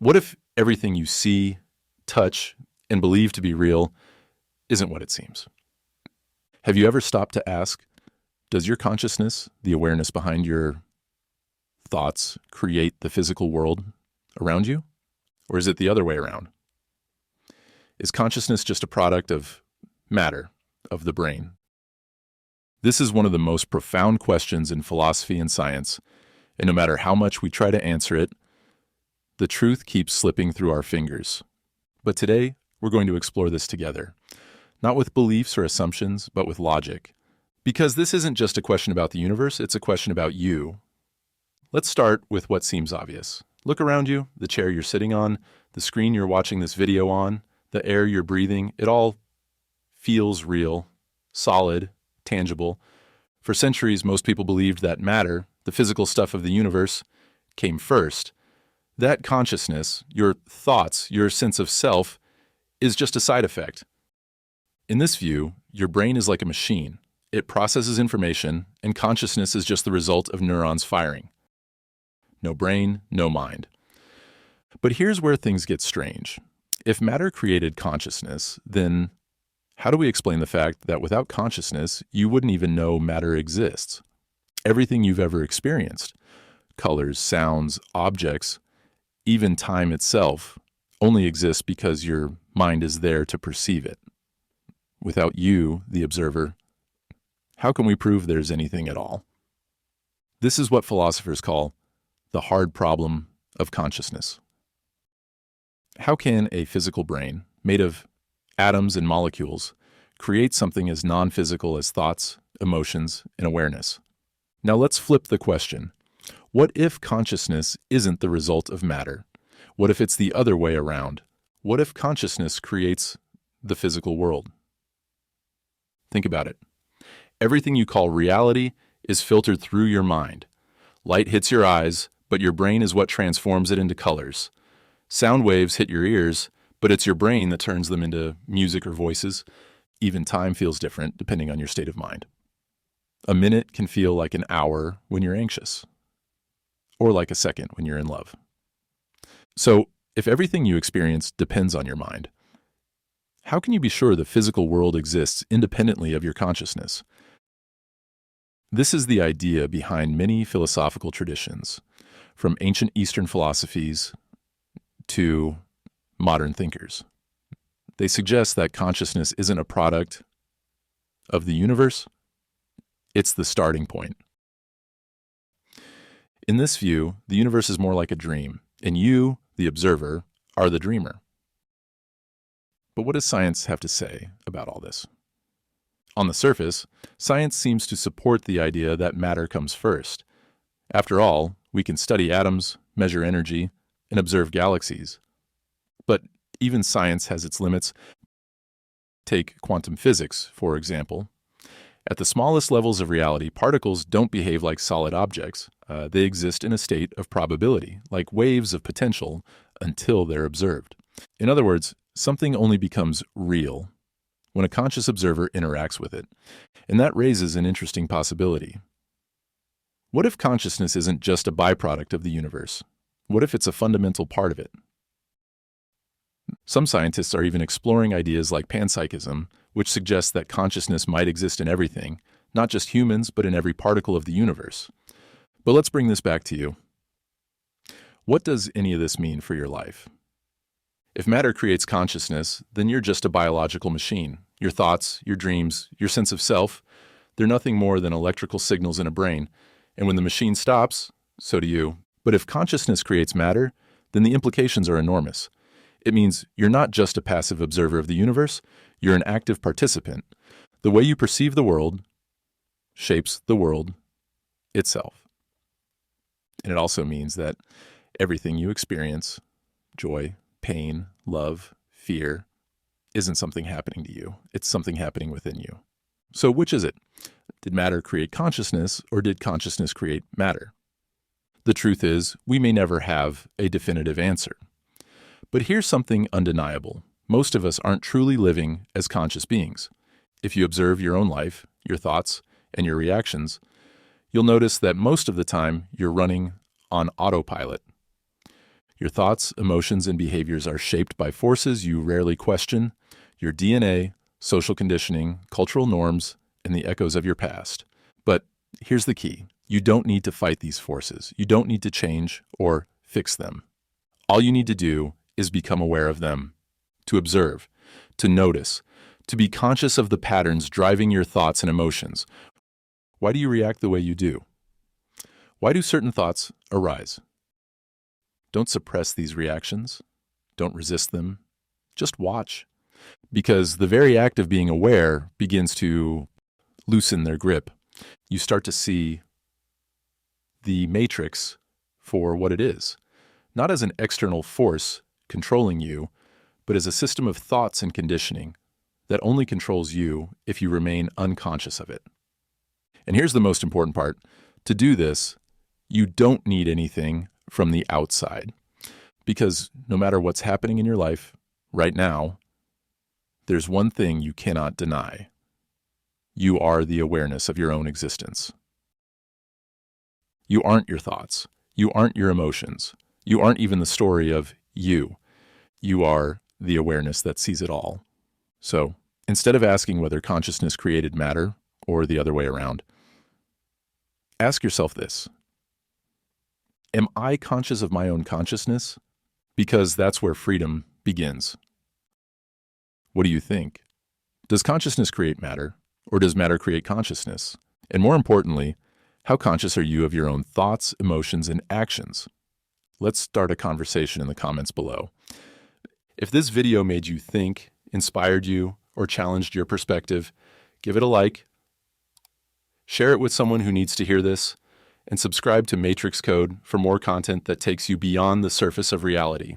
What if everything you see, touch, and believe to be real isn't what it seems? Have you ever stopped to ask, does your consciousness, the awareness behind your thoughts, create the physical world around you? Or is it the other way around? Is consciousness just a product of matter, of the brain? This is one of the most profound questions in philosophy and science, and no matter how much we try to answer it, the truth keeps slipping through our fingers. But today, we're going to explore this together, not with beliefs or assumptions, but with logic. Because this isn't just a question about the universe, it's a question about you. Let's start with what seems obvious. Look around you, the chair you're sitting on, the screen you're watching this video on, the air you're breathing. It all feels real, solid, tangible. For centuries, most people believed that matter, the physical stuff of the universe, came first. That consciousness, your thoughts, your sense of self, is just a side effect. In this view, your brain is like a machine. It processes information, and consciousness is just the result of neurons firing. No brain, no mind. But here's where things get strange. If matter created consciousness, then how do we explain the fact that without consciousness, you wouldn't even know matter exists? Everything you've ever experienced, colors, sounds, objects, even time itself, only exists because your mind is there to perceive it. Without you, the observer, how can we prove there's anything at all? This is what philosophers call the hard problem of consciousness. How can a physical brain, made of atoms and molecules, create something as non-physical as thoughts, emotions, and awareness? Now let's flip the question. What if consciousness isn't the result of matter? What if it's the other way around? What if consciousness creates the physical world? Think about it. Everything you call reality is filtered through your mind. Light hits your eyes, but your brain is what transforms it into colors. Sound waves hit your ears, but it's your brain that turns them into music or voices. Even time feels different depending on your state of mind. A minute can feel like an hour when you're anxious, or like a second when you're in love. So, if everything you experience depends on your mind, how can you be sure the physical world exists independently of your consciousness? This is the idea behind many philosophical traditions, from ancient Eastern philosophies to modern thinkers. They suggest that consciousness isn't a product of the universe, it's the starting point. In this view, the universe is more like a dream, and you, the observer, are the dreamer. But what does science have to say about all this? On the surface, science seems to support the idea that matter comes first. After all, we can study atoms, measure energy, and observe galaxies. But even science has its limits. Take quantum physics, for example. At the smallest levels of reality, particles don't behave like solid objects. They exist in a state of probability, like waves of potential, until they're observed. In other words, something only becomes real when a conscious observer interacts with it. And that raises an interesting possibility. What if consciousness isn't just a byproduct of the universe? What if it's a fundamental part of it? Some scientists are even exploring ideas like panpsychism, which suggests that consciousness might exist in everything, not just humans, but in every particle of the universe. But let's bring this back to you. What does any of this mean for your life? If matter creates consciousness, then you're just a biological machine. Your thoughts, your dreams, your sense of self, they're nothing more than electrical signals in a brain. And when the machine stops, so do you. But if consciousness creates matter, then the implications are enormous. It means you're not just a passive observer of the universe, you're an active participant. The way you perceive the world shapes the world itself. And it also means that everything you experience, joy, pain, love, fear, isn't something happening to you. It's something happening within you. So which is it? Did matter create consciousness, or did consciousness create matter? The truth is, we may never have a definitive answer. But here's something undeniable. Most of us aren't truly living as conscious beings. If you observe your own life, your thoughts, and your reactions, you'll notice that most of the time you're running on autopilot. Your thoughts, emotions, and behaviors are shaped by forces you rarely question: your DNA, social conditioning, cultural norms, and the echoes of your past. But here's the key. You don't need to fight these forces. You don't need to change or fix them. All you need to do is become aware of them, to observe, to notice, to be conscious of the patterns driving your thoughts and emotions. Why do you react the way you do? Why do certain thoughts arise? Don't suppress these reactions. Don't resist them. Just watch. Because the very act of being aware begins to loosen their grip. You start to see the matrix for what it is, not as an external force controlling you, but as a system of thoughts and conditioning that only controls you if you remain unconscious of it. And here's the most important part. To do this, you don't need anything from the outside, because no matter what's happening in your life right now, there's one thing you cannot deny. You are the awareness of your own existence. You aren't your thoughts. You aren't your emotions. You aren't even the story of you. You are the awareness that sees it all. So instead of asking whether consciousness created matter or the other way around, ask yourself this. Am I conscious of my own consciousness? Because that's where freedom begins. What do you think? Does consciousness create matter, or does matter create consciousness? And more importantly, how conscious are you of your own thoughts, emotions, and actions? Let's start a conversation in the comments below. If this video made you think, inspired you, or challenged your perspective, give it a like, share it with someone who needs to hear this, and subscribe to Matrix Code for more content that takes you beyond the surface of reality.